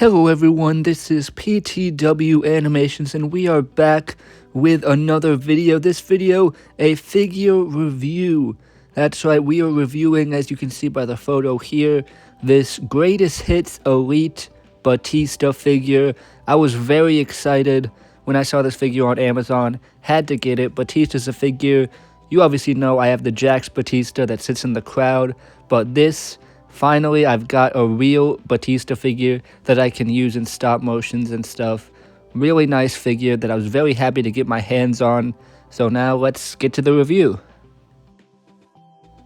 Hello everyone, this is PTW Animations and we are back with another video. This video, a figure review. That's right, we are reviewing, as you can see by the photo here, this Greatest Hits Elite Batista figure. I was very excited when I saw this figure on Amazon, had to get it. Batista's a figure, you obviously know I have the Jax Batista that sits in the crowd, but this... finally, I've got a real Batista figure that I can use in stop motions and stuff. Really nice figure that I was very happy to get my hands on. So now let's get to the review.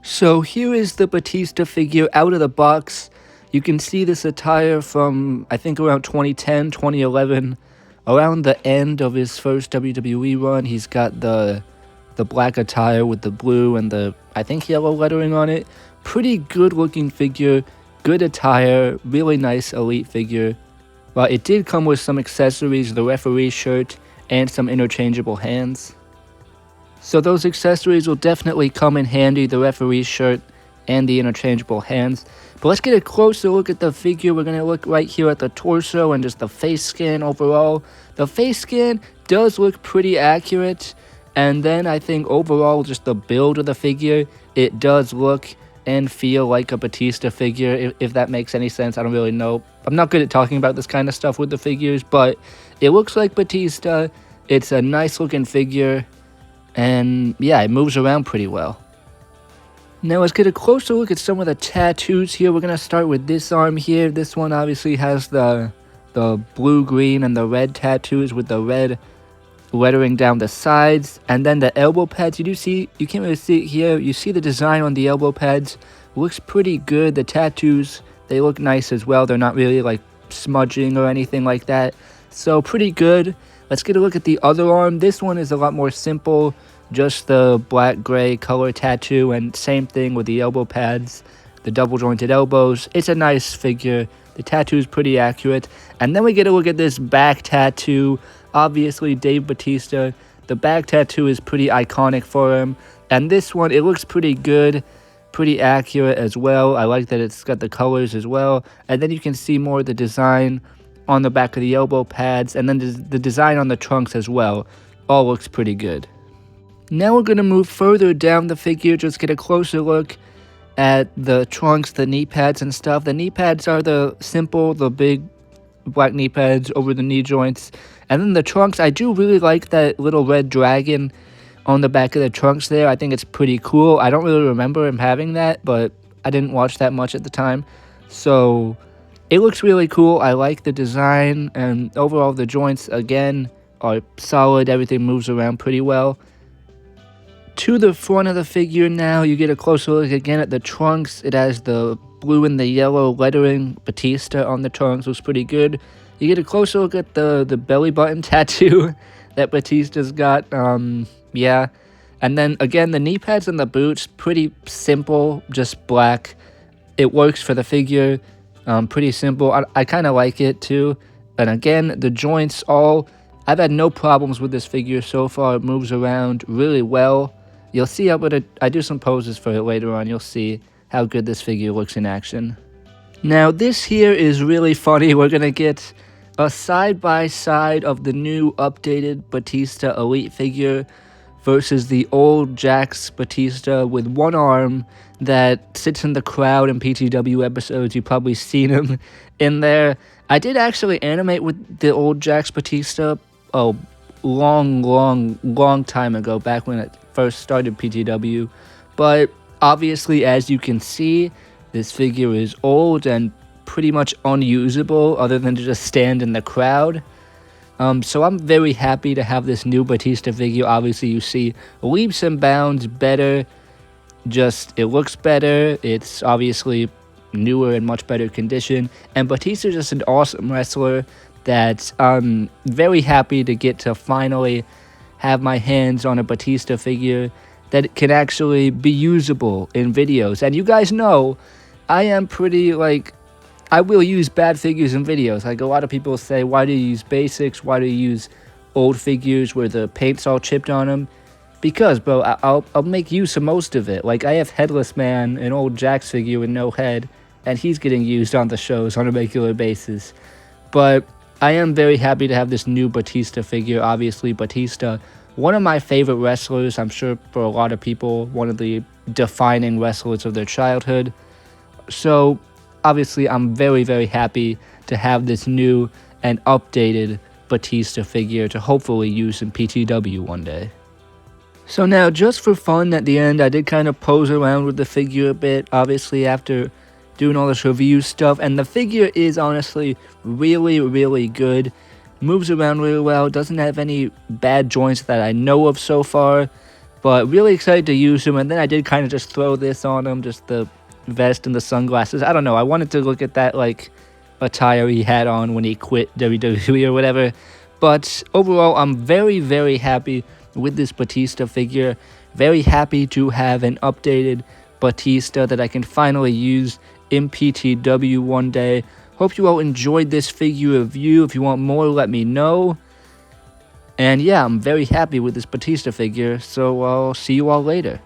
So here is the Batista figure out of the box. You can see this attire from, I think, around 2010, 2011. Around the end of his first WWE run, he's got the black attire with the blue and the, I think, yellow lettering on it. Pretty good looking figure, good attire, really nice elite figure. Well, it did come with some accessories, the referee shirt, and some interchangeable hands. So those accessories will definitely come in handy, the referee shirt and the interchangeable hands. But let's get a closer look at the figure. We're going to look right here at the torso and just the face scan overall. The face scan does look pretty accurate. And then I think overall, just the build of the figure, it does look and feel like a Batista figure, if that makes any sense. I don't really know. I'm not good at talking about this kind of stuff with the figures, but it looks like Batista. It's a nice looking figure, and yeah, it moves around pretty well. Now let's get a closer look at some of the tattoos here. We're going to start with this arm here. This one obviously has the blue, green, and the red tattoos with the red lettering down the sides, and then the elbow pads. You can't really see it here. You see the design on the elbow pads. Looks pretty good. The tattoos, they look nice as well. They're not really like smudging or anything like that, so pretty good. Let's get a look at the other arm. This one is a lot more simple, just the black gray color tattoo, and same thing with the elbow pads, the double jointed elbows. It's a nice figure. The tattoo is pretty accurate. And then we get a look at this back tattoo. Obviously, Dave Batista, the back tattoo is pretty iconic for him. And this one, it looks pretty good, pretty accurate as well. I like that it's got the colors as well. And then you can see more of the design on the back of the elbow pads. And then the design on the trunks as well. All looks pretty good. Now we're going to move further down the figure, just get a closer look at the trunks, the knee pads and stuff. The knee pads are the big black knee pads over the knee joints. And then the trunks, I do really like that little red dragon on the back of the trunks there. I think it's pretty cool. I don't really remember him having that, but I didn't watch that much at the time. So it looks really cool. I like the design, and overall the joints, again, are solid. Everything moves around pretty well. To the front of the figure now, you get a closer look again at the trunks. It has the blue and the yellow lettering, Batista on the trunks. Looks pretty good. You get a closer look at the belly button tattoo that Batista's got. Yeah. And then, again, the knee pads and the boots, pretty simple, just black. It works for the figure. Pretty simple. I kind of like it, too. And again, the joints I've had no problems with this figure so far. It moves around really well. You'll see I do some poses for it later on. You'll see how good this figure looks in action. Now, this here is really funny. We're going to get a side-by-side of the new updated Batista Elite figure versus the old Jax Batista with one arm that sits in the crowd in PTW episodes. You've probably seen him in there. I did actually animate with the old Jax Batista a long time ago, back when it first started PTW. But obviously, as you can see, this figure is old and pretty much unusable other than to just stand in the crowd. So I'm very happy to have this new Batista figure. Obviously, you see leaps and bounds better. It looks better. It's obviously newer and much better condition. And Batista's just an awesome wrestler that I'm very happy to get to finally have my hands on a Batista figure that can actually be usable in videos. And you guys know, I am pretty, I will use bad figures in videos. Like, a lot of people say, why do you use basics? Why do you use old figures where the paint's all chipped on them? Because, bro, I'll make use of most of it. Like, I have Headless Man, an old Jax figure with no head, and he's getting used on the shows on a regular basis. But I am very happy to have this new Batista figure. Obviously, Batista, one of my favorite wrestlers. I'm sure for a lot of people, one of the defining wrestlers of their childhood. So, obviously, I'm very, very happy to have this new and updated Batista figure to hopefully use in PTW one day. So now, just for fun at the end, I did kind of pose around with the figure a bit, obviously, after doing all this review stuff, and the figure is honestly really, really good. Moves around really well, doesn't have any bad joints that I know of so far, but really excited to use him. And then I did kind of just throw this on him, just the vest and the sunglasses. I don't know, I wanted to look at that, like, attire he had on when he quit WWE or whatever. But overall, I'm very, very happy with this Batista figure. Very happy to have an updated Batista that I can finally use in PTW one day. Hope you all enjoyed this figure review. If you want more, let me know. And yeah, I'm very happy with this Batista figure, so I'll see you all later.